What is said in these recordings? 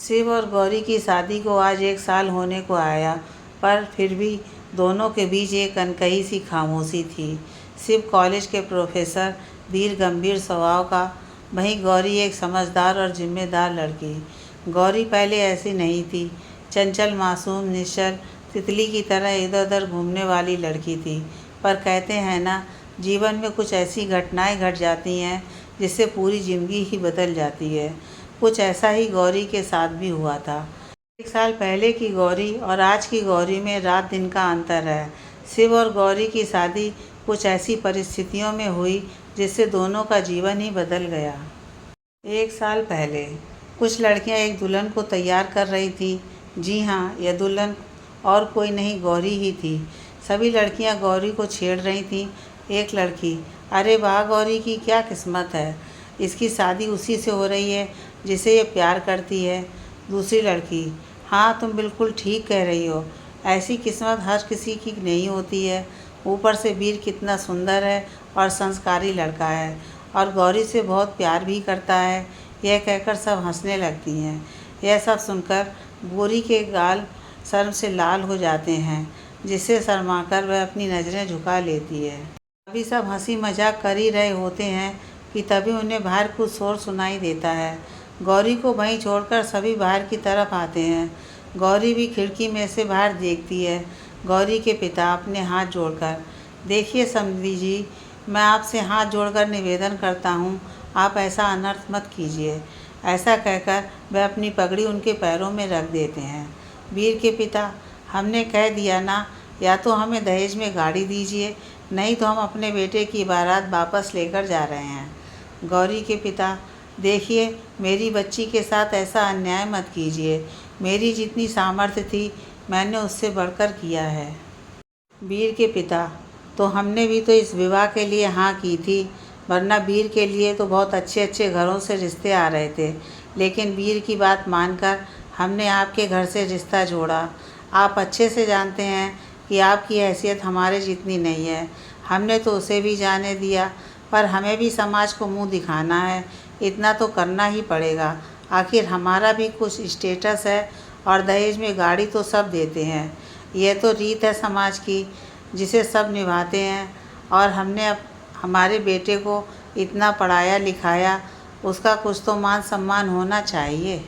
शिव और गौरी की शादी को आज 1 साल होने को आया, पर फिर भी दोनों के बीच एक अनकही सी खामोशी थी। शिव कॉलेज के प्रोफेसर, धीर गंभीर स्वभाव का, वहीं गौरी एक समझदार और जिम्मेदार लड़की। गौरी पहले ऐसी नहीं थी, चंचल, मासूम, निश्चल, तितली की तरह इधर उधर घूमने वाली लड़की थी। पर कहते हैं ना, जीवन में कुछ ऐसी घटनाएं घट जाती हैं जिससे पूरी ज़िंदगी ही बदल जाती है। कुछ ऐसा ही गौरी के साथ भी हुआ था। 1 साल पहले की गौरी और आज की गौरी में रात दिन का अंतर है। शिव और गौरी की शादी कुछ ऐसी परिस्थितियों में हुई जिससे दोनों का जीवन ही बदल गया। 1 साल पहले कुछ लड़कियां एक दुल्हन को तैयार कर रही थी। जी हाँ, यह दुल्हन और कोई नहीं, गौरी ही थी। सभी लड़कियां गौरी को छेड़ रही थीं। एक लड़की, अरे वाह, गौरी की क्या किस्मत है, इसकी शादी उसी से हो रही है जिसे ये प्यार करती है। दूसरी लड़की, हाँ तुम बिल्कुल ठीक कह रही हो, ऐसी किस्मत हर किसी की नहीं होती है। ऊपर से वीर कितना सुंदर है और संस्कारी लड़का है, और गौरी से बहुत प्यार भी करता है। यह कहकर सब हंसने लगती हैं। यह सब सुनकर गौरी के गाल शर्म से लाल हो जाते हैं, जिससे शर्माकर वह अपनी नज़रें झुका लेती है। अभी सब हंसी मजाक कर ही रहे होते हैं कि तभी उन्हें बाहर कुछ शोर सुनाई देता है। गौरी को वहीं छोड़कर सभी बाहर की तरफ आते हैं। गौरी भी खिड़की में से बाहर देखती है। गौरी के पिता अपने हाथ जोड़कर, देखिए समधी जी, मैं आपसे हाथ जोड़कर निवेदन करता हूँ, आप ऐसा अनर्थ मत कीजिए। ऐसा कहकर वह अपनी पगड़ी उनके पैरों में रख देते हैं। वीर के पिता, हमने कह दिया ना, या तो हमें दहेज में गाड़ी दीजिए, नहीं तो हम अपने बेटे की बारात वापस लेकर जा रहे हैं। गौरी के पिता, देखिए मेरी बच्ची के साथ ऐसा अन्याय मत कीजिए। मेरी जितनी सामर्थ्य थी मैंने उससे बढ़कर किया है। वीर के पिता, तो हमने भी तो इस विवाह के लिए हाँ की थी, वरना वीर के लिए तो बहुत अच्छे अच्छे घरों से रिश्ते आ रहे थे, लेकिन वीर की बात मानकर हमने आपके घर से रिश्ता जोड़ा। आप अच्छे से जानते हैं कि आपकी हैसियत हमारे जितनी नहीं है। हमने तो उसे भी जाने दिया, पर हमें भी समाज को मुंह दिखाना है, इतना तो करना ही पड़ेगा। आखिर हमारा भी कुछ स्टेटस है, और दहेज में गाड़ी तो सब देते हैं। यह तो रीत है समाज की, जिसे सब निभाते हैं। और हमने अब हमारे बेटे को इतना पढ़ाया लिखाया, उसका कुछ तो मान सम्मान होना चाहिए।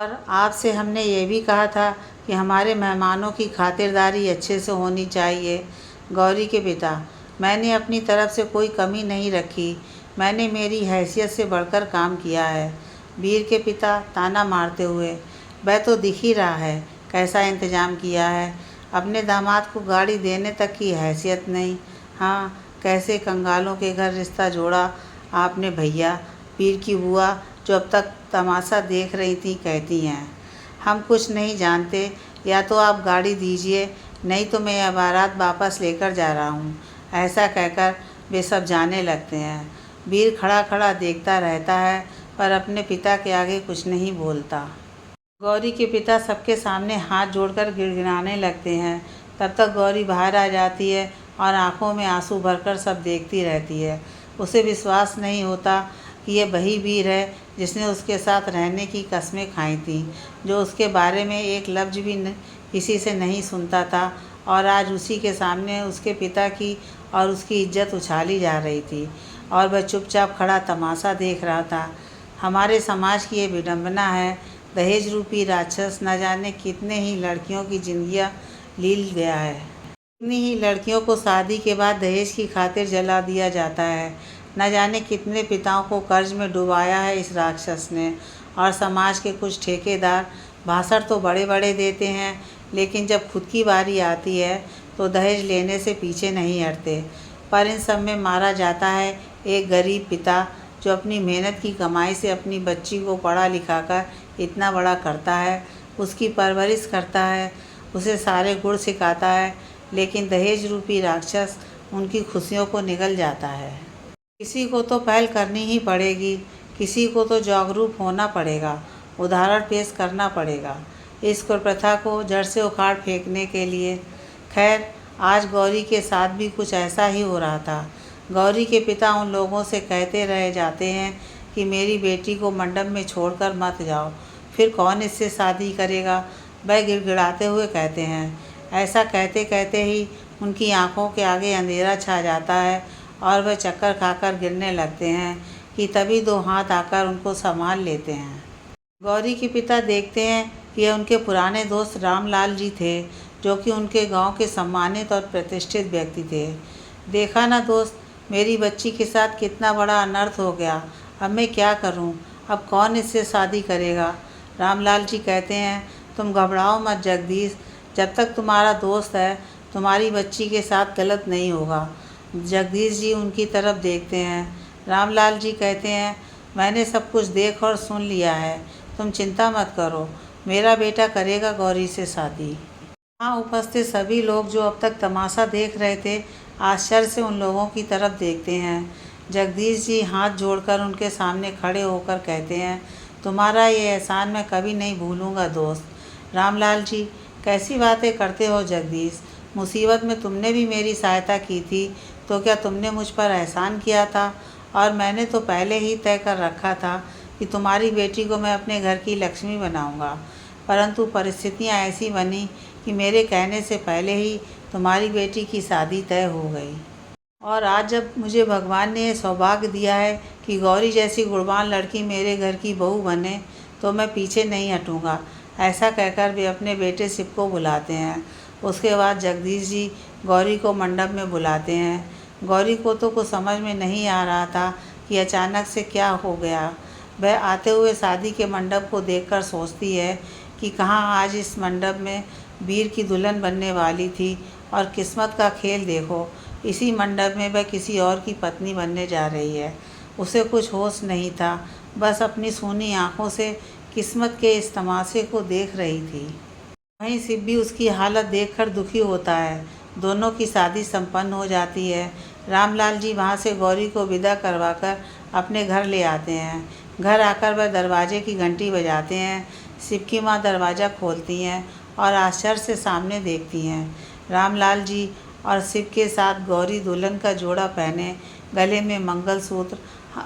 और आपसे हमने ये भी कहा था कि हमारे मेहमानों की खातिरदारी अच्छे से होनी चाहिए। गौरी के पिता, मैंने अपनी तरफ से कोई कमी नहीं रखी, मैंने मेरी हैसियत से बढ़कर काम किया है। वीर के पिता ताना मारते हुए, वह तो दिख ही रहा है कैसा इंतज़ाम किया है, अपने दामाद को गाड़ी देने तक की हैसियत नहीं। हाँ, कैसे कंगालों के घर रिश्ता जोड़ा आपने भैया। वीर की बुआ, जो अब तक तमाशा देख रही थी, कहती हैं, हम कुछ नहीं जानते, या तो आप गाड़ी दीजिए, नहीं तो मैं यह बारात वापस लेकर जा रहा हूँ। ऐसा कहकर वे सब जाने लगते हैं। वीर खड़ा खड़ा देखता रहता है, पर अपने पिता के आगे कुछ नहीं बोलता। गौरी के पिता सबके सामने हाथ जोड़कर गिड़गिड़ाने लगते हैं। तब तक गौरी बाहर आ जाती है और आंखों में आंसू भरकर सब देखती रहती है। उसे विश्वास नहीं होता कि यह वही वीर है जिसने उसके साथ रहने की कस्में खाई थीं, जो उसके बारे में एक लफ्ज़ भी किसी से नहीं सुनता था, और आज उसी के सामने उसके पिता की और उसकी इज्जत उछाली जा रही थी, और वह चुपचाप खड़ा तमाशा देख रहा था। हमारे समाज की ये विडंबना है। दहेज रूपी राक्षस न जाने कितने ही लड़कियों की जिंदगियां लील गया है। कितनी ही लड़कियों को शादी के बाद दहेज की खातिर जला दिया जाता है। न जाने कितने पिताओं को कर्ज में डुबाया है इस राक्षस ने। और समाज के कुछ ठेकेदार भाषण तो बड़े बड़े देते हैं, लेकिन जब खुद की बारी आती है तो दहेज लेने से पीछे नहीं हटते। पर इन सब में मारा जाता है एक गरीब पिता, जो अपनी मेहनत की कमाई से अपनी बच्ची को पढ़ा लिखाकर इतना बड़ा करता है, उसकी परवरिश करता है, उसे सारे गुण सिखाता है, लेकिन दहेज रूपी राक्षस उनकी खुशियों को निगल जाता है। किसी को तो पहल करनी ही पड़ेगी, किसी को तो जागरूक होना पड़ेगा, उदाहरण पेश करना पड़ेगा इस कुप्रथा को जड़ से उखाड़ फेंकने के लिए। खैर, आज गौरी के साथ भी कुछ ऐसा ही हो रहा था। गौरी के पिता उन लोगों से कहते रह जाते हैं कि मेरी बेटी को मंडप में छोड़कर मत जाओ, फिर कौन इससे शादी करेगा, वह गिड़गिड़ाते हुए कहते हैं। ऐसा कहते कहते ही उनकी आंखों के आगे अंधेरा छा जाता है और वह चक्कर खाकर गिरने लगते हैं कि तभी दो हाथ आकर उनको संभाल लेते हैं। गौरी के पिता देखते हैं कि यह उनके पुराने दोस्त रामलाल जी थे, जो कि उनके गांव के सम्मानित और प्रतिष्ठित व्यक्ति थे। देखा ना दोस्त, मेरी बच्ची के साथ कितना बड़ा अनर्थ हो गया। अब मैं क्या करूं? अब कौन इससे शादी करेगा? रामलाल जी कहते हैं, तुम घबराओ मत जगदीश, जब तक तुम्हारा दोस्त है तुम्हारी बच्ची के साथ गलत नहीं होगा। जगदीश जी उनकी तरफ देखते हैं। रामलाल जी कहते हैं, मैंने सब कुछ देख और सुन लिया है, तुम चिंता मत करो, मेरा बेटा करेगा गौरी से शादी। वहाँ उपस्थित सभी लोग जो अब तक तमाशा देख रहे थे, आश्चर्य से उन लोगों की तरफ देखते हैं। जगदीश जी हाथ जोड़कर उनके सामने खड़े होकर कहते हैं, तुम्हारा ये एहसान मैं कभी नहीं भूलूंगा दोस्त। रामलाल जी, कैसी बातें करते हो जगदीश? मुसीबत में तुमने भी मेरी सहायता की थी, तो क्या तुमने मुझ पर एहसान किया था? और मैंने तो पहले ही तय कर रखा था कि तुम्हारी बेटी को मैं अपने घर की लक्ष्मी बनाऊंगा, परंतु परिस्थितियां ऐसी बनी कि मेरे कहने से पहले ही तुम्हारी बेटी की शादी तय हो गई। और आज जब मुझे भगवान ने यह सौभाग्य दिया है कि गौरी जैसी गुणवान लड़की मेरे घर की बहू बने, तो मैं पीछे नहीं हटूंगा। ऐसा कहकर वे अपने बेटे शिव को बुलाते हैं। उसके बाद जगदीश जी गौरी को मंडप में बुलाते हैं। गौरी को तो कुछ समझ में नहीं आ रहा था कि अचानक से क्या हो गया। वह आते हुए शादी के मंडप को देखकर सोचती है कि कहाँ आज इस मंडप में वीर की दुल्हन बनने वाली थी, और किस्मत का खेल देखो, इसी मंडप में वह किसी और की पत्नी बनने जा रही है। उसे कुछ होश नहीं था, बस अपनी सूनी आंखों से किस्मत के इस तमाशे को देख रही थी। वहीं शिव भी उसकी हालत देखकर दुखी होता है। दोनों की शादी संपन्न हो जाती है। रामलाल जी वहाँ से गौरी को विदा करवाकर अपने घर ले आते हैं। घर आकर वह दरवाजे की घंटी बजाते हैं। शिव की माँ दरवाज़ा खोलती हैं और आश्चर्य से सामने देखती हैं। रामलाल जी और शिव के साथ गौरी दुल्हन का जोड़ा पहने, गले में मंगलसूत्र,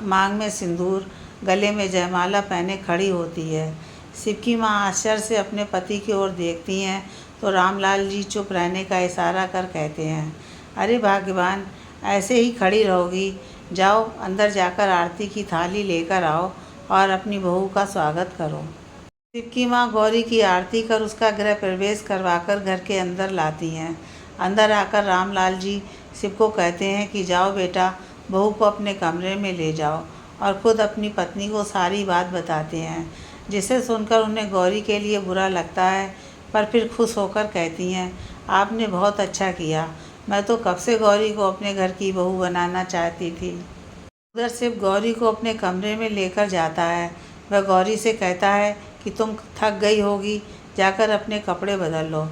मांग में सिंदूर, गले में जयमाला पहने खड़ी होती है। शिव की माँ आश्चर्य से अपने पति की ओर देखती हैं तो रामलाल जी चुप रहने का इशारा कर कहते हैं, अरे भाग्यवान, ऐसे ही खड़ी रहोगी? जाओ अंदर जाकर आरती की थाली लेकर आओ और अपनी बहू का स्वागत करो। शिव की माँ गौरी की आरती कर उसका गृह प्रवेश करवाकर घर के अंदर लाती हैं। अंदर आकर रामलाल जी शिव को कहते हैं कि जाओ बेटा, बहू को अपने कमरे में ले जाओ, और खुद अपनी पत्नी को सारी बात बताते हैं, जिसे सुनकर उन्हें गौरी के लिए बुरा लगता है, पर फिर खुश होकर कहती हैं, आपने बहुत अच्छा किया, मैं तो कब से गौरी को अपने घर की बहू बनाना चाहती थी। उधर शिव गौरी को अपने कमरे में लेकर जाता है। वह गौरी से कहता है कि तुम थक गई होगी, जाकर अपने कपड़े बदल लो।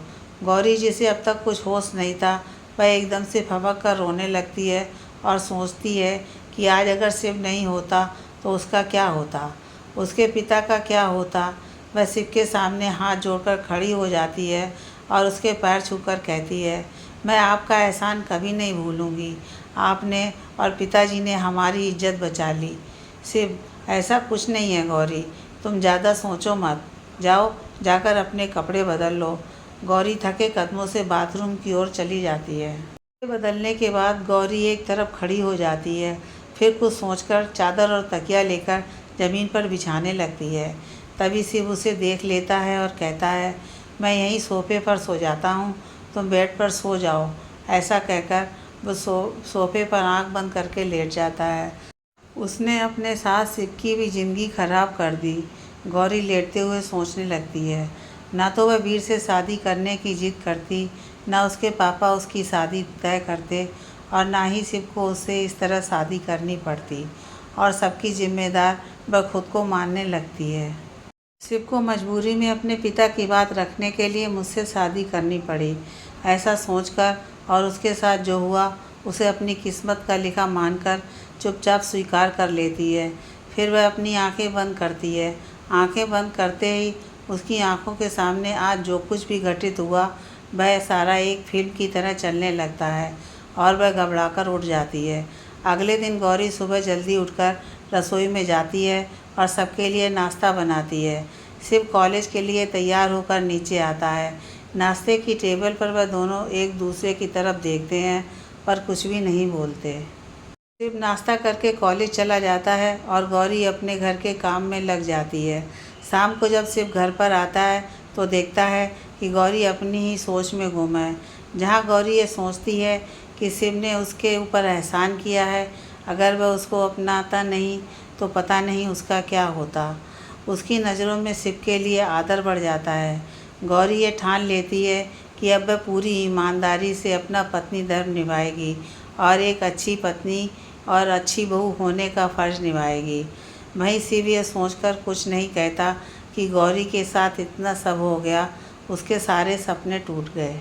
गौरी, जिसे अब तक कुछ होश नहीं था, वह एकदम से फबक कर रोने लगती है और सोचती है कि आज अगर शिव नहीं होता तो उसका क्या होता, उसके पिता का क्या होता। वह शिव के सामने हाथ जोड़कर खड़ी हो जाती है और उसके पैर छूकर कहती है, मैं आपका एहसान कभी नहीं भूलूंगी। आपने और पिताजी ने हमारी इज्जत बचा ली। शिव, ऐसा कुछ नहीं है गौरी, तुम ज़्यादा सोचो मत, जाओ जाकर अपने कपड़े बदल लो। गौरी थके कदमों से बाथरूम की ओर चली जाती है। कपड़े बदलने के बाद गौरी एक तरफ खड़ी हो जाती है, फिर कुछ सोचकर चादर और तकिया लेकर ज़मीन पर बिछाने लगती है। तभी शिव उसे देख लेता है और कहता है, मैं यहीं सोफे पर सो जाता हूँ, तुम बेड पर सो जाओ। ऐसा कहकर वो सोफे पर आंख बंद करके लेट जाता है। उसने अपने साथ शिव की भी ज़िंदगी खराब कर दी। गौरी लेटते हुए सोचने लगती है, ना तो वह वीर से शादी करने की जिद करती, ना उसके पापा उसकी शादी तय करते, और ना ही शिव को उससे इस तरह शादी करनी पड़ती, और सबकी जिम्मेदार वह खुद को मानने लगती है। शिव को मजबूरी में अपने पिता की बात रखने के लिए मुझसे शादी करनी पड़ी। ऐसा सोचकर और उसके साथ जो हुआ उसे अपनी किस्मत का लिखा मानकर चुपचाप स्वीकार कर लेती है। फिर वह अपनी आंखें बंद करती है। आंखें बंद करते ही उसकी आंखों के सामने आज जो कुछ भी घटित हुआ वह सारा एक फिल्म की तरह चलने लगता है, और वह घबराकर उठ जाती है। अगले दिन गौरी सुबह जल्दी उठकर रसोई में जाती है और सबके लिए नाश्ता बनाती है। शिव कॉलेज के लिए तैयार होकर नीचे आता है। नाश्ते की टेबल पर वह दोनों एक दूसरे की तरफ देखते हैं पर कुछ भी नहीं बोलते। शिव नाश्ता करके कॉलेज चला जाता है और गौरी अपने घर के काम में लग जाती है। शाम को जब शिव घर पर आता है तो देखता है कि गौरी अपनी ही सोच में गुम है। जहाँ गौरी ये सोचती है कि शिव ने उसके ऊपर एहसान किया है, अगर वह उसको अपनाता नहीं तो पता नहीं उसका क्या होता। उसकी नज़रों में शिव के लिए आदर बढ़ जाता है। गौरी ये ठान लेती है कि अब वह पूरी ईमानदारी से अपना पत्नी धर्म निभाएगी और एक अच्छी पत्नी और अच्छी बहू होने का फ़र्ज़ निभाएगी। वहीं शिव ये सोचकर कुछ नहीं कहता कि गौरी के साथ इतना सब हो गया, उसके सारे सपने टूट गए।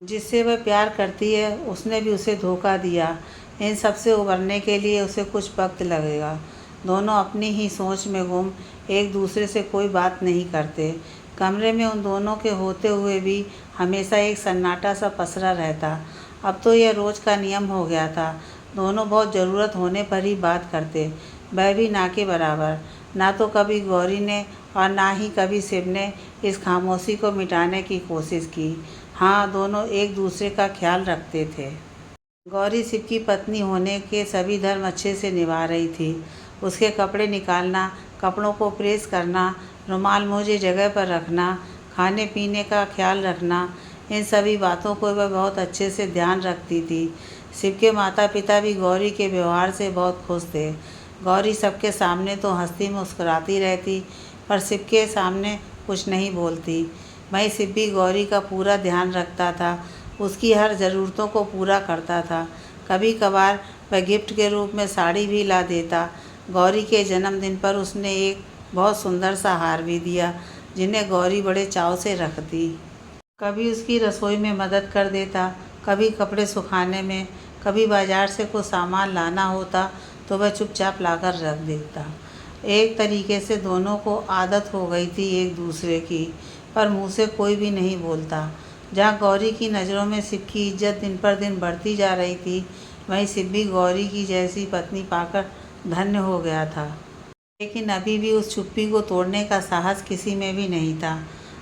जिससे वह प्यार करती है उसने भी उसे धोखा दिया। इन सब से उबरने के लिए उसे कुछ वक्त लगेगा। दोनों अपनी ही सोच में गुम, एक दूसरे से कोई बात नहीं करते। कमरे में उन दोनों के होते हुए भी हमेशा एक सन्नाटा सा पसरा रहता। अब तो यह रोज़ का नियम हो गया था। दोनों बहुत ज़रूरत होने पर ही बात करते, वह भी ना के बराबर। ना तो कभी गौरी ने और ना ही कभी शिव ने इस खामोशी को मिटाने की कोशिश की। हाँ, दोनों एक दूसरे का ख्याल रखते थे। गौरी शिव की पत्नी होने के सभी धर्म अच्छे से निभा रही थी। उसके कपड़े निकालना, कपड़ों को प्रेस करना, रुमाल मोजे जगह पर रखना, खाने पीने का ख्याल रखना, इन सभी बातों को वह बहुत अच्छे से ध्यान रखती थी। शिव के माता पिता भी गौरी के व्यवहार से बहुत खुश थे। गौरी सबके सामने तो हंसती मुस्कुराती रहती पर शिव के सामने कुछ नहीं बोलती। वहीं शिव भी गौरी का पूरा ध्यान रखता था, उसकी हर ज़रूरतों को पूरा करता था। कभी कभार वह गिफ्ट के रूप में साड़ी भी ला देता। गौरी के जन्मदिन पर उसने एक बहुत सुंदर सा हार भी दिया, जिन्हें गौरी बड़े चाव से रखती। कभी उसकी रसोई में मदद कर देता, कभी कपड़े सुखाने में, कभी बाजार से कुछ सामान लाना होता तो वह चुपचाप लाकर रख देता। एक तरीके से दोनों को आदत हो गई थी एक दूसरे की, पर मुंह से कोई भी नहीं बोलता। जहाँ गौरी की नज़रों में शिव की इज्जत दिन पर दिन बढ़ती जा रही थी, वहीं शिव भी गौरी की जैसी पत्नी पाकर धन्य हो गया था। लेकिन अभी भी उस चुप्पी को तोड़ने का साहस किसी में भी नहीं था।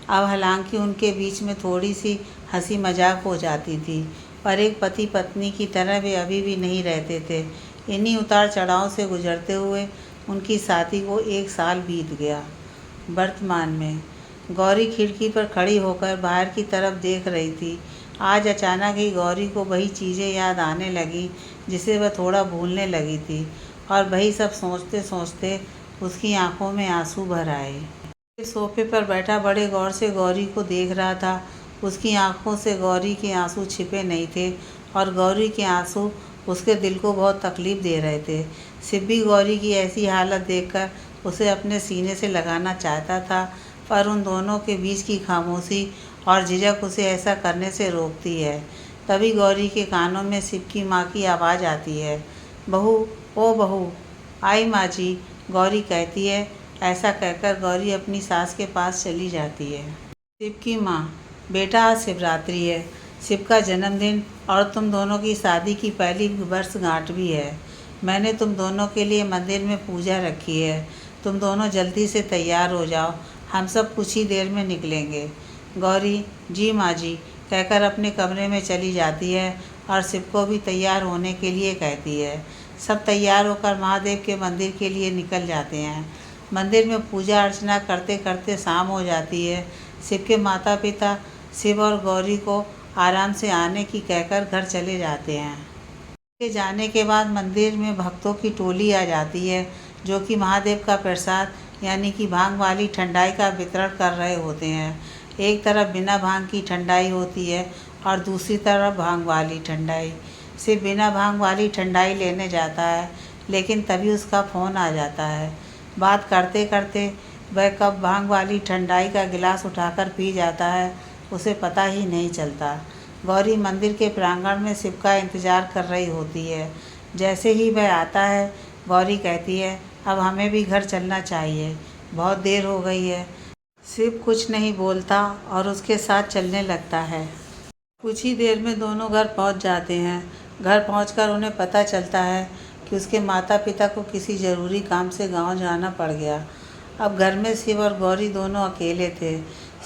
अब हालांकि उनके बीच में थोड़ी सी हंसी मजाक हो जाती थी, पर एक पति पत्नी की तरह वे अभी भी नहीं रहते थे। इन्हीं उतार चढ़ाव से गुजरते हुए उनकी शादी को 1 साल बीत गया। वर्तमान में गौरी खिड़की पर खड़ी होकर बाहर की तरफ देख रही थी। आज अचानक ही गौरी को वही चीज़ें याद आने लगी जिसे वह थोड़ा भूलने लगी थी, और वही सब सोचते सोचते उसकी आंखों में आंसू भर आए। सोफे पर बैठा बड़े गौर से गौरी को देख रहा था। उसकी आंखों से गौरी के आंसू छिपे नहीं थे और गौरी के आंसू उसके दिल को बहुत तकलीफ़ दे रहे थे। शिव भी गौरी की ऐसी हालत देखकर उसे अपने सीने से लगाना चाहता था, पर उन दोनों के बीच की खामोशी और झिझक उसे ऐसा करने से रोकती है। तभी गौरी के कानों में शिव की माँ की आवाज़ आती है, बहू, ओ बहू, आई माँ जी, गौरी कहती है। ऐसा कहकर गौरी अपनी सास के पास चली जाती है। शिव की माँ, बेटा आज शिवरात्रि है, शिव का जन्मदिन और तुम दोनों की शादी की पहली वर्षगांठ भी है। मैंने तुम दोनों के लिए मंदिर में पूजा रखी है। तुम दोनों जल्दी से तैयार हो जाओ, हम सब कुछ ही देर में निकलेंगे। गौरी जी माँ जी कहकर अपने कमरे में चली जाती है और शिव को भी तैयार होने के लिए कहती है। सब तैयार होकर महादेव के मंदिर के लिए निकल जाते हैं। मंदिर में पूजा अर्चना करते करते शाम हो जाती है। शिव के माता पिता शिव और गौरी को आराम से आने की कहकर घर चले जाते हैं। के जाने के बाद मंदिर में भक्तों की टोली आ जाती है, जो कि महादेव का प्रसाद यानी कि भांग वाली ठंडाई का वितरण कर रहे होते हैं। एक तरफ बिना भांग की ठंडाई होती है और दूसरी तरफ भांग वाली ठंडाई। शिव बिना भांग वाली ठंडाई लेने जाता है, लेकिन तभी उसका फ़ोन आ जाता है। बात करते करते वह कब भांग वाली ठंडाई का गिलास उठाकर पी जाता है, उसे पता ही नहीं चलता। गौरी मंदिर के प्रांगण में शिव का इंतज़ार कर रही होती है। जैसे ही वह आता है, गौरी कहती है, अब हमें भी घर चलना चाहिए, बहुत देर हो गई है। शिव कुछ नहीं बोलता और उसके साथ चलने लगता है। कुछ ही देर में दोनों घर पहुंच जाते हैं। घर पहुंचकर उन्हें पता चलता है कि उसके माता पिता को किसी ज़रूरी काम से गांव जाना पड़ गया। अब घर में शिव और गौरी दोनों अकेले थे।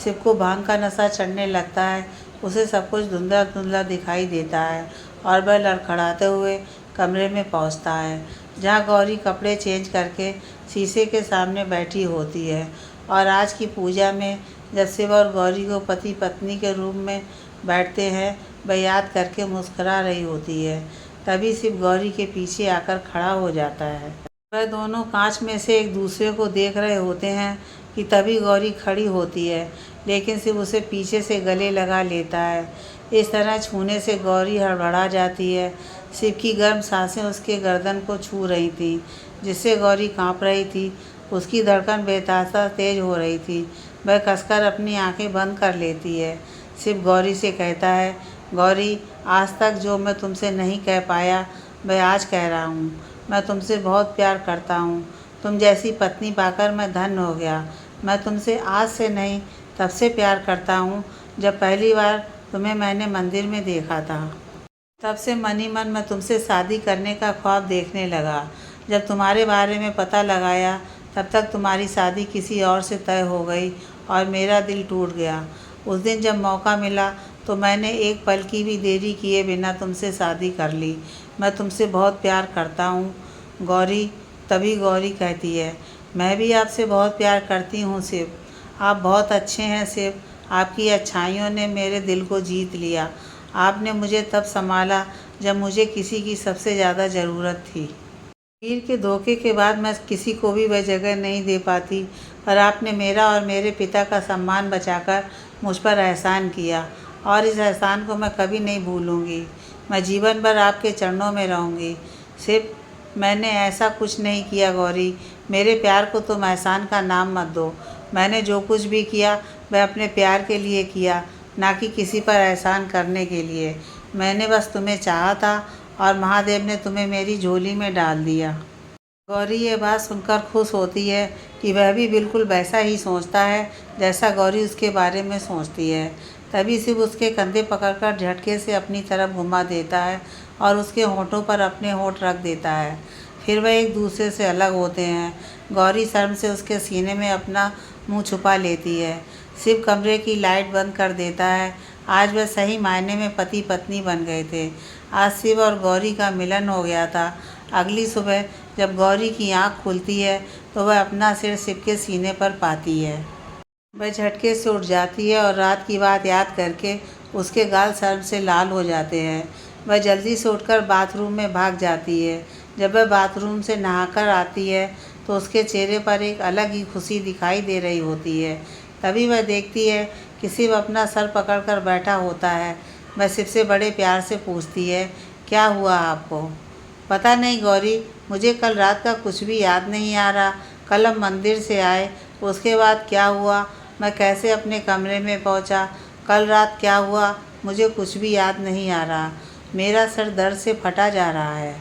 शिव को भांग का नशा चढ़ने लगता है। उसे सब कुछ धुंधला धुंधला दिखाई देता है और वह लड़खड़ाते हुए कमरे में पहुंचता है, जहां गौरी कपड़े चेंज करके शीशे के सामने बैठी होती है। और आज की पूजा में जब शिव और गौरी को पति पत्नी के रूप में बैठते हैं, वह याद करके मुस्कुरा रही होती है। तभी शिव गौरी के पीछे आकर खड़ा हो जाता है। वह दोनों कांच में से एक दूसरे को देख रहे होते हैं कि तभी गौरी खड़ी होती है, लेकिन शिव उसे पीछे से गले लगा लेता है। इस तरह छूने से गौरी हड़बड़ा जाती है। शिव की गर्म सांसें उसके गर्दन को छू रही थीं, जिससे गौरी कांप रही थी। उसकी धड़कन बेतहाशा तेज हो रही थी। वह कसकर अपनी आंखें बंद कर लेती है। शिव गौरी से कहता है, गौरी, आज तक जो मैं तुमसे नहीं कह पाया वह आज कह रहा हूँ। मैं तुमसे बहुत प्यार करता हूँ। तुम जैसी पत्नी पाकर मैं धन्य हो गया। मैं तुमसे आज से नहीं तब से प्यार करता हूँ जब पहली बार तुम्हें मैंने मंदिर में देखा था। तब से मन ही मन मैं तुमसे शादी करने का ख्वाब देखने लगा। जब तुम्हारे बारे में पता लगाया तब तक तुम्हारी शादी किसी और से तय हो गई और मेरा दिल टूट गया। उस दिन जब मौका मिला तो मैंने एक पल की भी देरी किए बिना तुमसे शादी कर ली। मैं तुमसे बहुत प्यार करता हूँ गौरी। तभी गौरी कहती है, मैं भी आपसे बहुत प्यार करती हूँ शिव। आप बहुत अच्छे हैं शिव। आपकी अच्छाइयों ने मेरे दिल को जीत लिया। आपने मुझे तब संभाला जब मुझे किसी की सबसे ज़्यादा ज़रूरत थी। वीर के धोखे के बाद मैं किसी को भी वह जगह नहीं दे पाती, पर आपने मेरा और मेरे पिता का सम्मान बचाकर मुझ पर एहसान किया और इस एहसान को मैं कभी नहीं भूलूंगी। मैं जीवन भर आपके चरणों में रहूंगी। सिर्फ मैंने ऐसा कुछ नहीं किया गौरी। मेरे प्यार को तुम एहसान का नाम मत दो। मैंने जो कुछ भी किया वह अपने प्यार के लिए किया, ना कि किसी पर एहसान करने के लिए। मैंने बस तुम्हें चाहा था और महादेव ने तुम्हें मेरी झोली में डाल दिया। गौरी ये बात सुनकर खुश होती है कि वह भी बिल्कुल वैसा ही सोचता है जैसा गौरी उसके बारे में सोचती है। तभी शिव उसके कंधे पकड़कर झटके से अपनी तरफ घुमा देता है और उसके होठों पर अपने होठ रख देता है। फिर वह एक दूसरे से अलग होते हैं। गौरी शर्म से उसके सीने में अपना मुंह छुपा लेती है। शिव कमरे की लाइट बंद कर देता है। आज वह सही मायने में पति पत्नी बन गए थे। आज शिव और गौरी का मिलन हो गया था। अगली सुबह जब गौरी की आंख खुलती है तो वह अपना सिर शिव के सीने पर पाती है। वह झटके से उठ जाती है और रात की बात याद करके उसके गाल शर्म से लाल हो जाते हैं। वह जल्दी से उठकर बाथरूम में भाग जाती है। जब वह बाथरूम से नहाकर आती है तो उसके चेहरे पर एक अलग ही खुशी दिखाई दे रही होती है। तभी वह देखती है कि शिव अपना सर पकड़कर बैठा होता है। वह शिव से बड़े प्यार से पूछती है, क्या हुआ आपको? पता नहीं गौरी, मुझे कल रात का कुछ भी याद नहीं आ रहा। कल हम मंदिर से आए, उसके बाद क्या हुआ, मैं कैसे अपने कमरे में पहुंचा, कल रात क्या हुआ, मुझे कुछ भी याद नहीं आ रहा। मेरा सर दर्द से फटा जा रहा है।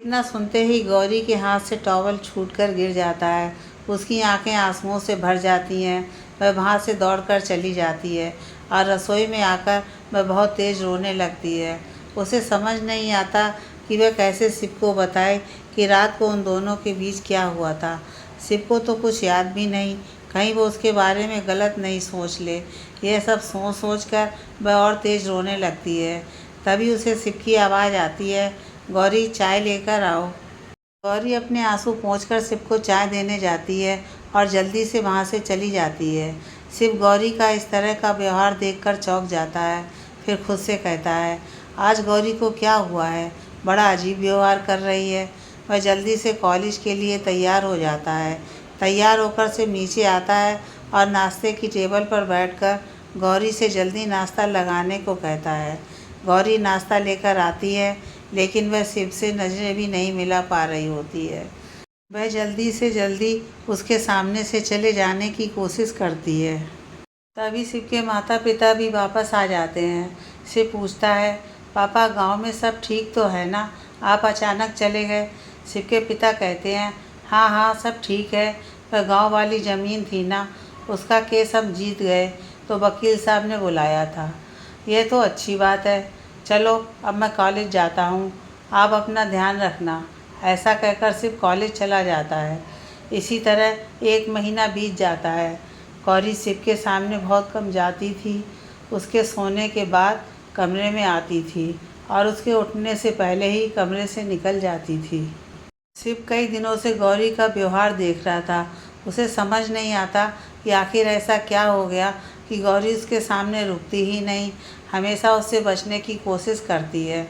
इतना सुनते ही गौरी के हाथ से टॉवल छूटकर गिर जाता है। उसकी आंखें आंसुओं से भर जाती हैं। वह वहाँ से दौड़कर चली जाती है और रसोई में आकर वह बहुत तेज़ रोने लगती है। उसे समझ नहीं आता कि वह कैसे शिव को बताए कि रात को उन दोनों के बीच क्या हुआ था। शिव को तो कुछ याद भी नहीं, कहीं वो उसके बारे में गलत नहीं सोच ले। यह सब सोच सोच कर वह और तेज़ रोने लगती है। तभी उसे शिव की आवाज़ आती है, गौरी चाय लेकर आओ। गौरी अपने आंसू पोंछकर शिव को चाय देने जाती है और जल्दी से वहाँ से चली जाती है। शिव गौरी का इस तरह का व्यवहार देखकर चौंक जाता है। फिर खुद से कहता है, आज गौरी को क्या हुआ है, बड़ा अजीब व्यवहार कर रही है। वह जल्दी से कॉलेज के लिए तैयार हो जाता है। तैयार होकर शिव नीचे आता है और नाश्ते की टेबल पर बैठकर गौरी से जल्दी नाश्ता लगाने को कहता है। गौरी नाश्ता लेकर आती है, लेकिन वह शिव से नजरें भी नहीं मिला पा रही होती है। वह जल्दी से जल्दी उसके सामने से चले जाने की कोशिश करती है। तभी शिव के माता पिता भी वापस आ जाते हैं। शिव पूछता है, पापा गांव में सब ठीक तो है ना, आप अचानक चले गए? शिव के पिता कहते हैं, हाँ हाँ सब ठीक है। वह गांव वाली ज़मीन थी ना, उसका केस हम जीत गए तो वकील साहब ने बुलाया था। यह तो अच्छी बात है। चलो अब मैं कॉलेज जाता हूँ, आप अपना ध्यान रखना। ऐसा कहकर शिव कॉलेज चला जाता है। इसी तरह 1 महीना बीत जाता है। गौरी शिव के सामने बहुत कम जाती थी। उसके सोने के बाद कमरे में आती थी और उसके उठने से पहले ही कमरे से निकल जाती थी। शिव कई दिनों से गौरी का व्यवहार देख रहा था। उसे समझ नहीं आता कि आखिर ऐसा क्या हो गया कि गौरी उसके सामने रुकती ही नहीं, हमेशा उससे बचने की कोशिश करती है।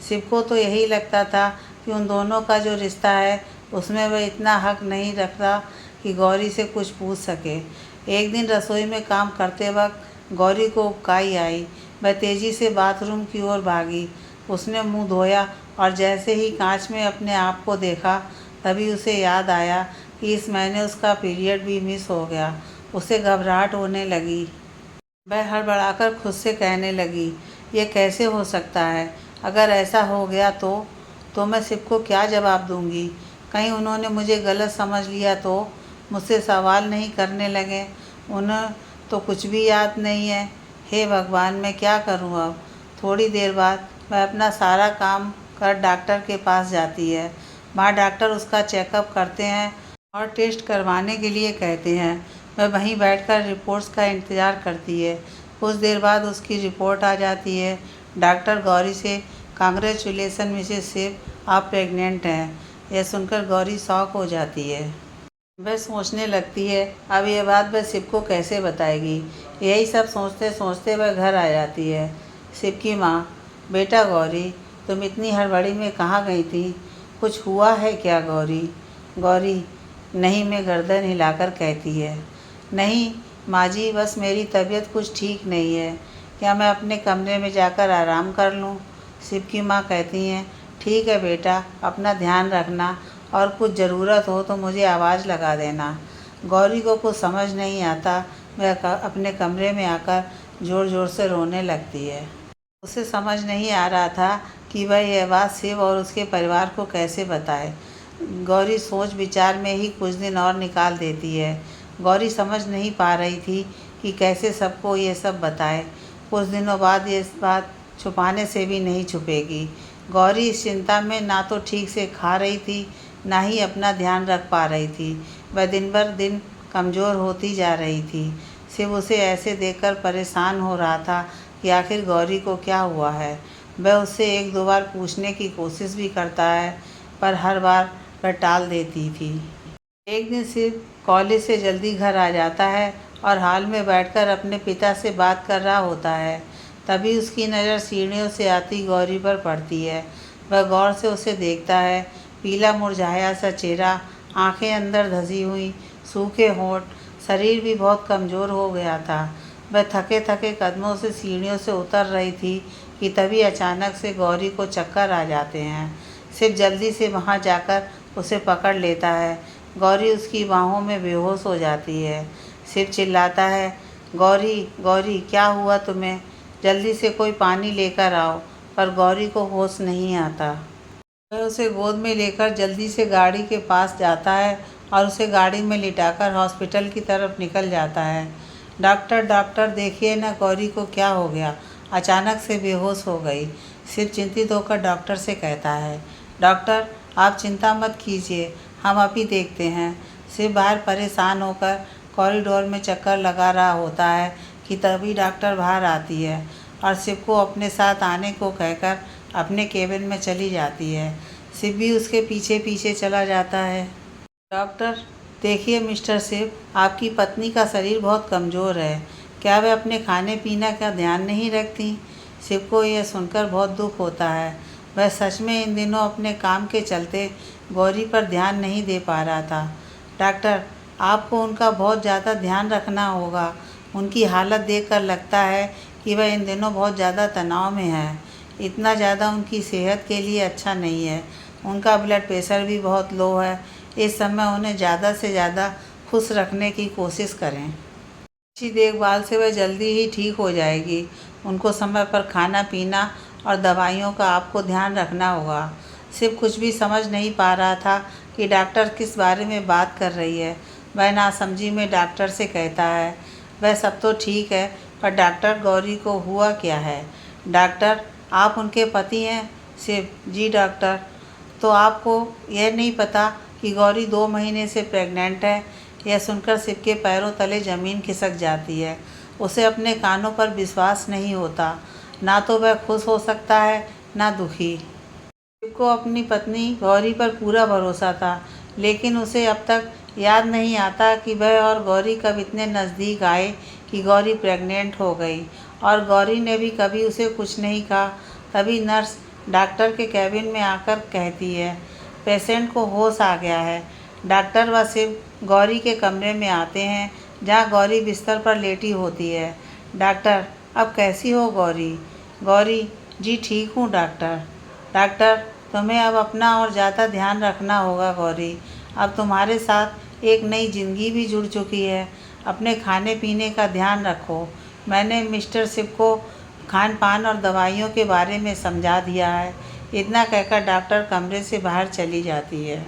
शिव को तो यही लगता था कि उन दोनों का जो रिश्ता है उसमें वह इतना हक नहीं रखता कि गौरी से कुछ पूछ सके। एक दिन रसोई में काम करते वक्त गौरी को उबकाई आई। वह तेज़ी से बाथरूम की ओर भागी। उसने मुंह धोया और जैसे ही कांच में अपने आप को देखा तभी उसे याद आया कि इस महीने उसका पीरियड भी मिस हो गया। उसे घबराहट होने लगी। वह हड़बड़ाकर खुद से कहने लगी, ये कैसे हो सकता है? अगर ऐसा हो गया तो मैं शिव को क्या जवाब दूंगी? कहीं उन्होंने मुझे गलत समझ लिया तो मुझसे सवाल नहीं करने लगे। उन्हें तो कुछ भी याद नहीं है। हे भगवान, मैं क्या करूं अब? थोड़ी देर बाद वह अपना सारा काम कर डॉक्टर के पास जाती है। वहाँ डॉक्टर उसका चेकअप करते हैं और टेस्ट करवाने के लिए कहते हैं। वह वहीं बैठकर रिपोर्ट्स का इंतज़ार करती है। कुछ देर बाद उसकी रिपोर्ट आ जाती है। डॉक्टर गौरी से, कांग्रेचुलेसन मिसेस शिव, आप प्रेग्नेंट हैं। यह सुनकर गौरी शॉक हो जाती है। वह सोचने लगती है अब यह बात वह शिव को कैसे बताएगी। यही सब सोचते सोचते वह घर आ जाती है। शिव की माँ, बेटा गौरी, तुम इतनी हड़बड़ी में कहाँ गई थी? कुछ हुआ है क्या गौरी? गौरी नहीं में गर्दन हिलाकर कहती है। नहीं माँ जी, बस मेरी तबीयत कुछ ठीक नहीं है। क्या मैं अपने कमरे में जाकर आराम कर लूँ? शिव की माँ कहती हैं, ठीक है बेटा, अपना ध्यान रखना और कुछ ज़रूरत हो तो मुझे आवाज़ लगा देना। गौरी को कुछ समझ नहीं आता। वह अपने कमरे में आकर ज़ोर ज़ोर से रोने लगती है। उसे समझ नहीं आ रहा था कि वह यह बात शिव और उसके परिवार को कैसे बताए। गौरी सोच विचार में ही कुछ दिन और निकाल देती है। गौरी समझ नहीं पा रही थी कि कैसे सबको ये सब बताए। कुछ दिनों बाद ये बात छुपाने से भी नहीं छुपेगी। गौरी इस चिंता में ना तो ठीक से खा रही थी, ना ही अपना ध्यान रख पा रही थी। वह दिन भर दिन कमज़ोर होती जा रही थी। शिव उसे ऐसे देखकर परेशान हो रहा था कि आखिर गौरी को क्या हुआ है। वह उससे 1-2 बार पूछने की कोशिश भी करता है, पर हर बार वह टाल देती थी। एक दिन शिव कॉलेज से जल्दी घर आ जाता है और हॉल में बैठकर अपने पिता से बात कर रहा होता है। तभी उसकी नज़र सीढ़ियों से आती गौरी पर पड़ती है। वह गौर से उसे देखता है। पीला मुरझाया सा चेहरा, आंखें अंदर धंसी हुई, सूखे होंठ, शरीर भी बहुत कमज़ोर हो गया था। वह थके थके कदमों से सीढ़ियों से उतर रही थी कि तभी अचानक से गौरी को चक्कर आ जाते हैं। शिव जल्दी से वहाँ जाकर उसे पकड़ लेता है। गौरी उसकी बाहों में बेहोश हो जाती है। शिव चिल्लाता है, गौरी गौरी, क्या हुआ तुम्हें? जल्दी से कोई पानी लेकर आओ। पर गौरी को होश नहीं आता। वह उसे गोद में लेकर जल्दी से गाड़ी के पास जाता है और उसे गाड़ी में लिटाकर हॉस्पिटल की तरफ निकल जाता है। डॉक्टर डॉक्टर, देखिए ना गौरी को क्या हो गया, अचानक से बेहोश हो गई। शिव चिंतित होकर डॉक्टर से कहता है, डॉक्टर आप चिंता मत कीजिए, हम अभी देखते हैं। शिव बाहर परेशान होकर कॉरिडोर में चक्कर लगा रहा होता है कि तभी डॉक्टर बाहर आती है और शिव को अपने साथ आने को कहकर अपने केबिन में चली जाती है। शिव भी उसके पीछे पीछे चला जाता है। डॉक्टर, देखिए मिस्टर शिव, आपकी पत्नी का शरीर बहुत कमज़ोर है। क्या वह अपने खाने पीने का ध्यान नहीं रखती? शिव को यह सुनकर बहुत दुख होता है। वह सच में इन दिनों अपने काम के चलते गौरी पर ध्यान नहीं दे पा रहा था। डॉक्टर, आपको उनका बहुत ज़्यादा ध्यान रखना होगा। उनकी हालत देखकर लगता है कि वह इन दिनों बहुत ज़्यादा तनाव में है। इतना ज़्यादा उनकी सेहत के लिए अच्छा नहीं है। उनका ब्लड प्रेशर भी बहुत लो है। इस समय उन्हें ज़्यादा से ज़्यादा खुश रखने की कोशिश करें। अच्छी देखभाल से वह जल्दी ही ठीक हो जाएगी। उनको समय पर खाना पीना और दवाइयों का आपको ध्यान रखना होगा। शिव कुछ भी समझ नहीं पा रहा था कि डॉक्टर किस बारे में बात कर रही है। वह नासमझी में डॉक्टर से कहता है, वह सब तो ठीक है, पर डॉक्टर गौरी को हुआ क्या है? डॉक्टर, आप उनके पति हैं? शिव, जी डॉक्टर। तो आपको यह नहीं पता कि गौरी 2 महीने से प्रेग्नेंट है। यह सुनकर शिव के पैरों तले ज़मीन खिसक जाती है। उसे अपने कानों पर विश्वास नहीं होता। ना तो वह खुश हो सकता है, ना दुखी। शिव को अपनी पत्नी गौरी पर पूरा भरोसा था, लेकिन उसे अब तक याद नहीं आता कि वह और गौरी कब इतने नज़दीक आए कि गौरी प्रेग्नेंट हो गई। और गौरी ने भी कभी उसे कुछ नहीं कहा। तभी नर्स डॉक्टर के कैबिन में आकर कहती है, पेशेंट को होश आ गया है। डॉक्टर व शिव गौरी के कमरे में आते हैं, जहाँ गौरी बिस्तर पर लेटी होती है। डॉक्टर, अब कैसी हो गौरी? गौरी, जी ठीक हूँ डॉक्टर। डॉक्टर, तुम्हें अब अपना और ज़्यादा ध्यान रखना होगा गौरी। अब तुम्हारे साथ एक नई ज़िंदगी भी जुड़ चुकी है। अपने खाने पीने का ध्यान रखो। मैंने मिस्टर शिव को खान पान और दवाइयों के बारे में समझा दिया है। इतना कहकर डॉक्टर कमरे से बाहर चली जाती है।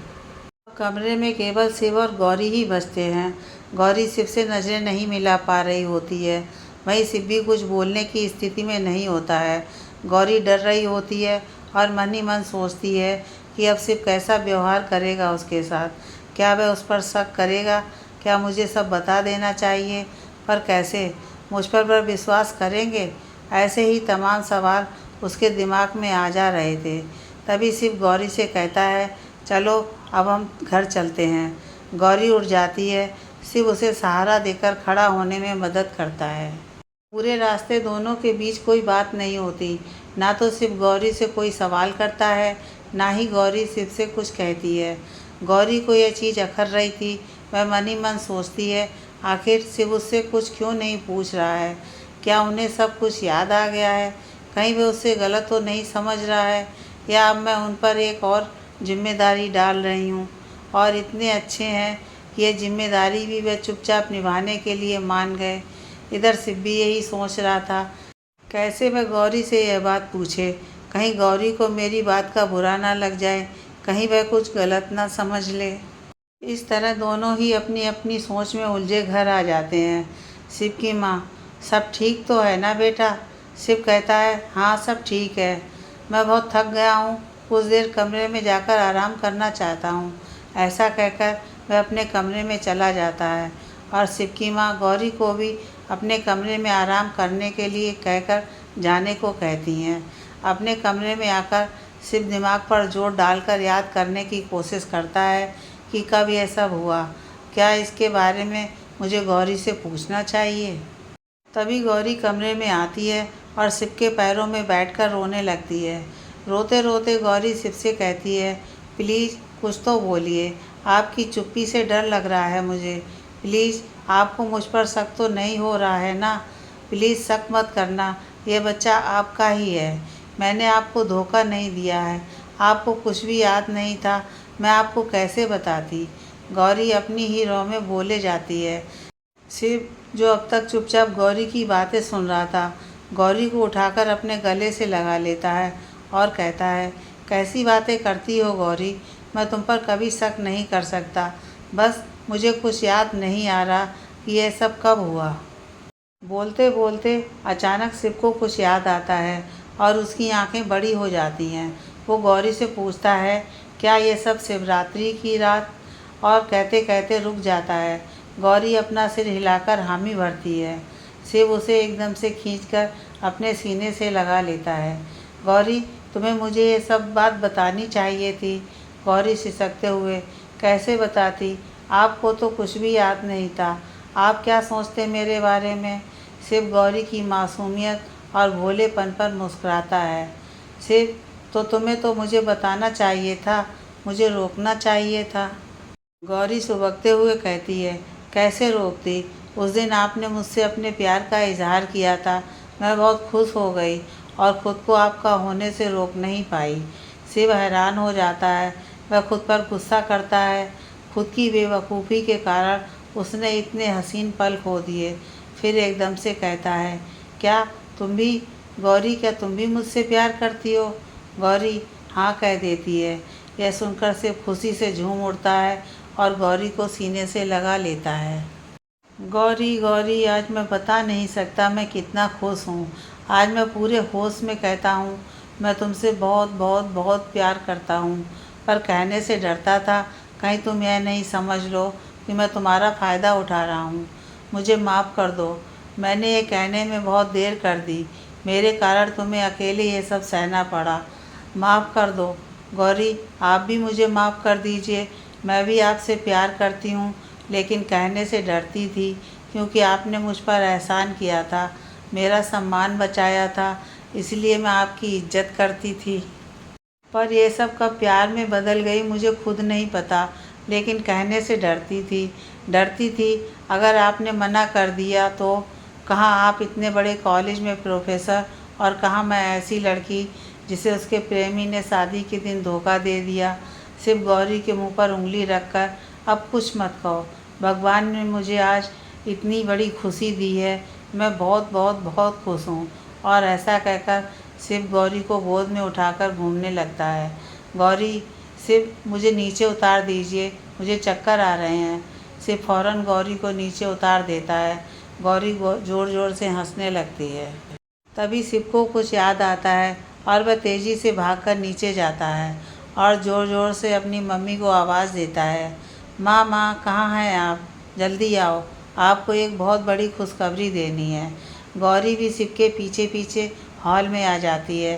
कमरे में केवल शिव और गौरी ही बचते हैं। गौरी शिव से नज़रें नहीं मिला पा रही होती है। वहीं शिव भी कुछ बोलने की स्थिति में नहीं होता है। गौरी डर रही होती है और मन ही मन सोचती है कि अब शिव कैसा व्यवहार करेगा उसके साथ। क्या वह उस पर शक करेगा? क्या मुझे सब बता देना चाहिए? पर कैसे? मुझ पर वह विश्वास करेंगे? ऐसे ही तमाम सवाल उसके दिमाग में आ जा रहे थे। तभी शिव गौरी से कहता है, चलो अब हम घर चलते हैं। गौरी उठ जाती है। शिव उसे सहारा देकर खड़ा होने में मदद करता है। पूरे रास्ते दोनों के बीच कोई बात नहीं होती। ना तो शिव गौरी से कोई सवाल करता है, ना ही गौरी शिव से कुछ कहती है। गौरी को यह चीज़ अखर रही थी। वह मन ही मन सोचती है, आखिर शिव उससे कुछ क्यों नहीं पूछ रहा है? क्या उन्हें सब कुछ याद आ गया है? कहीं वे उससे गलत तो नहीं समझ रहा है, या अब मैं उन पर एक और जिम्मेदारी डाल रही हूँ और इतने अच्छे हैं कि यह जिम्मेदारी भी वे चुपचाप निभाने के लिए मान गए। इधर शिव भी यही सोच रहा था, कैसे मैं गौरी से यह बात पूछे। कहीं गौरी को मेरी बात का बुरा ना लग जाए, कहीं वह कुछ गलत ना समझ ले। इस तरह दोनों ही अपनी अपनी सोच में उलझे घर आ जाते हैं। शिव की माँ, सब ठीक तो है ना बेटा? शिव कहता है, हाँ सब ठीक है। मैं बहुत थक गया हूँ, कुछ देर कमरे में जाकर आराम करना चाहता हूँ। ऐसा कहकर वह अपने कमरे में चला जाता है और शिव की माँ गौरी को भी अपने कमरे में आराम करने के लिए कहकर जाने को कहती हैं। अपने कमरे में आकर शिव दिमाग पर जोर डालकर याद करने की कोशिश करता है कि कब यह सब हुआ। क्या इसके बारे में मुझे गौरी से पूछना चाहिए? तभी गौरी कमरे में आती है और शिव के पैरों में बैठकर रोने लगती है। रोते रोते गौरी शिव से कहती है, प्लीज़ कुछ तो बोलिए। आपकी चुप्पी से डर लग रहा है मुझे। प्लीज़, आपको मुझ पर शक तो नहीं हो रहा है ना? प्लीज़ शक मत करना, यह बच्चा आपका ही है। मैंने आपको धोखा नहीं दिया है। आपको कुछ भी याद नहीं था, मैं आपको कैसे बताती? गौरी अपनी ही राह में बोले जाती है। शिव, जो अब तक चुपचाप गौरी की बातें सुन रहा था, गौरी को उठाकर अपने गले से लगा लेता है और कहता है, कैसी बातें करती हो गौरी? मैं तुम पर कभी शक नहीं कर सकता। बस मुझे कुछ याद नहीं आ रहा कि यह सब कब हुआ। बोलते बोलते अचानक शिव को कुछ याद आता है और उसकी आंखें बड़ी हो जाती हैं। वो गौरी से पूछता है, क्या ये सब शिवरात्रि की रात? और कहते कहते रुक जाता है। गौरी अपना सिर हिलाकर हामी भरती है। शिव उसे एकदम से खींचकर अपने सीने से लगा लेता है। गौरी, तुम्हें मुझे ये सब बात बतानी चाहिए थी। गौरी सिसकते हुए, कैसे बताती? आपको तो कुछ भी याद नहीं था। आप क्या सोचते मेरे बारे में? शिव गौरी की मासूमियत और भोलेपन पर मुस्कुराता है। शिव, तो तुम्हें तो मुझे बताना चाहिए था, मुझे रोकना चाहिए था। गौरी सुबकते हुए कहती है, कैसे रोकती? उस दिन आपने मुझसे अपने प्यार का इजहार किया था। मैं बहुत खुश हो गई और ख़ुद को आपका होने से रोक नहीं पाई। शिव हैरान हो जाता है। वह खुद पर गुस्सा करता है। खुद की बेवकूफ़ी के कारण उसने इतने हसीन पल खो दिए। फिर एकदम से कहता है, क्या तुम भी गौरी, क्या तुम भी मुझसे प्यार करती हो? गौरी हाँ कह देती है। यह सुनकर शिव खुशी से झूम उठता है और गौरी को सीने से लगा लेता है। गौरी गौरी, आज मैं बता नहीं सकता मैं कितना खुश हूँ। आज मैं पूरे होश में कहता हूँ, मैं तुमसे बहुत बहुत बहुत प्यार करता हूँ। पर कहने से डरता था, कहीं तुम यह नहीं समझ लो कि मैं तुम्हारा फ़ायदा उठा रहा हूँ। मुझे माफ़ कर दो, मैंने ये कहने में बहुत देर कर दी। मेरे कारण तुम्हें अकेले ये सब सहना पड़ा। माफ़ कर दो गौरी, आप भी मुझे माफ़ कर दीजिए। मैं भी आपसे प्यार करती हूँ, लेकिन कहने से डरती थी, क्योंकि आपने मुझ पर एहसान किया था, मेरा सम्मान बचाया था, इसलिए मैं आपकी इज्जत करती थी। पर ये सब कब प्यार में बदल गई मुझे खुद नहीं पता, लेकिन कहने से डरती थी अगर आपने मना कर दिया तो। कहाँ आप इतने बड़े कॉलेज में प्रोफेसर, और कहाँ मैं ऐसी लड़की जिसे उसके प्रेमी ने शादी के दिन धोखा दे दिया। सिर्फ गौरी के मुंह पर उंगली रखकर, अब कुछ मत कहो, भगवान ने मुझे आज इतनी बड़ी खुशी दी है, मैं बहुत बहुत बहुत खुश हूँ। और ऐसा कहकर शिव गौरी को गोद में उठाकर घूमने लगता है। गौरी, शिव मुझे नीचे उतार दीजिए, मुझे चक्कर आ रहे हैं। शिव फौरन गौरी को नीचे उतार देता है। गौरी ज़ोर ज़ोर से हंसने लगती है। तभी शिव को कुछ याद आता है और वह तेज़ी से भागकर नीचे जाता है और ज़ोर ज़ोर से अपनी मम्मी को आवाज़ देता है, माँ माँ कहाँ हैं आप, जल्दी आओ, आपको एक बहुत बड़ी खुशखबरी देनी है। गौरी भी शिव के पीछे पीछे हॉल में आ जाती है।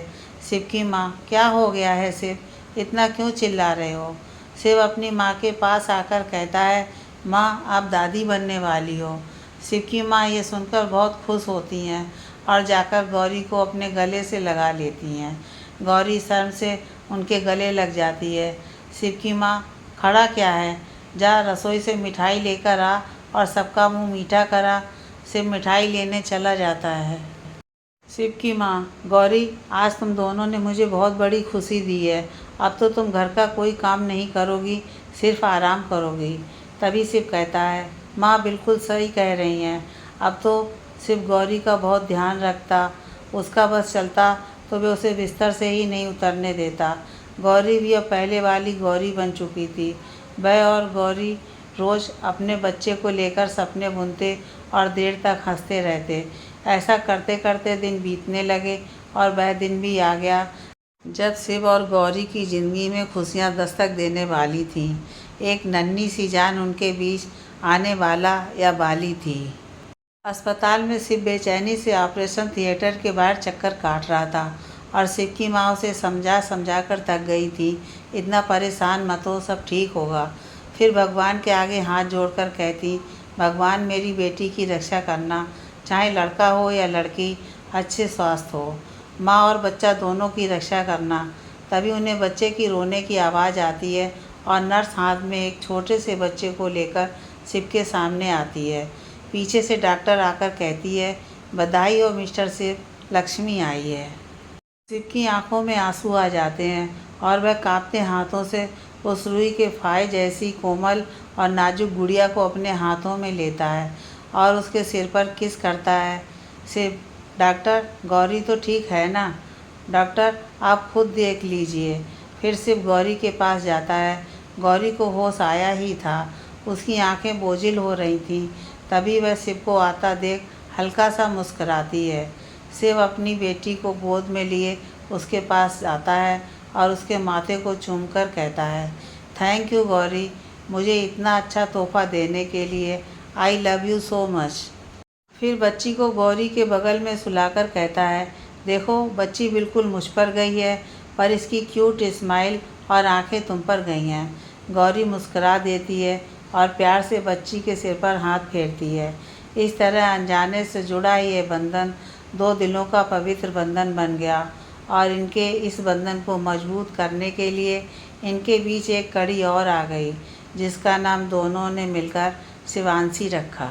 शिव की माँ, क्या हो गया है शिव, इतना क्यों चिल्ला रहे हो। शिव अपनी माँ के पास आकर कहता है, माँ आप दादी बनने वाली हो। शिव की माँ ये सुनकर बहुत खुश होती हैं और जाकर गौरी को अपने गले से लगा लेती हैं। गौरी शर्म से उनके गले लग जाती है। शिव की माँ, खड़ा क्या है, जा रसोई से मिठाई लेकर आ और सबका मुंह मीठा करा। शिव मिठाई लेने चला जाता है। शिव की माँ, गौरी आज तुम दोनों ने मुझे बहुत बड़ी खुशी दी है, अब तो तुम घर का कोई काम नहीं करोगी, सिर्फ आराम करोगी। तभी शिव कहता है, माँ बिल्कुल सही कह रही हैं। अब तो शिव गौरी का बहुत ध्यान रखता, उसका बस चलता तो वे उसे बिस्तर से ही नहीं उतरने देता। गौरी भी अब पहले वाली गौरी बन चुकी थी। वह और गौरी रोज़ अपने बच्चे को लेकर सपने बुनते और देर तक हंसते रहते। ऐसा करते करते दिन बीतने लगे और वह दिन भी आ गया जब शिव और गौरी की ज़िंदगी में खुशियाँ दस्तक देने वाली थीं। एक नन्ही सी जान उनके बीच आने वाला या वाली थी। अस्पताल में शिव बेचैनी से ऑपरेशन थिएटर के बाहर चक्कर काट रहा था और शिव की माँ उसे समझा कर थक गई थी। इतना परेशान मत हो, सब ठीक होगा। फिर भगवान के आगे हाथ जोड़कर कहती, भगवान मेरी बेटी की रक्षा करना, चाहे लड़का हो या लड़की, अच्छे स्वास्थ्य हो। माँ और बच्चा दोनों की रक्षा करना। तभी उन्हें बच्चे की रोने की आवाज़ आती है और नर्स हाथ में एक छोटे से बच्चे को लेकर शिव के सामने आती है। पीछे से डॉक्टर आकर कहती है, बधाई हो मिस्टर शिव, लक्ष्मी आई है। शिव की आंखों में आंसू आ जाते हैं और वह कांपते हाथों से उस रुई के फाये जैसी कोमल और नाजुक गुड़िया को अपने हाथों में लेता है और उसके सिर पर किस करता है। शिव, डॉक्टर गौरी तो ठीक है ना? डॉक्टर आप खुद देख लीजिए। फिर शिव गौरी के पास जाता है। गौरी को होश आया ही था, उसकी आंखें बोझिल हो रही थीं। तभी वह शिव को आता देख हल्का सा मुस्कुराती है। शिव अपनी बेटी को गोद में लिए उसके पास जाता है और उसके माथे को चूमकर कहता है, थैंक यू गौरी, मुझे इतना अच्छा तोहफा देने के लिए। I love you so much. फिर बच्ची को गौरी के बगल में सुलाकर कहता है, देखो बच्ची बिल्कुल मुझ पर गई है, पर इसकी क्यूट स्माइल और आंखें तुम पर गई हैं। गौरी मुस्कुरा देती है और प्यार से बच्ची के सिर पर हाथ फेरती है। इस तरह अनजाने से जुड़ा ये बंधन दो दिलों का पवित्र बंधन बन गया और इनके इस बंधन को मजबूत करने के लिए इनके बीच एक कड़ी और आ गई, जिसका नाम दोनों ने मिलकर शिवांशी रखा।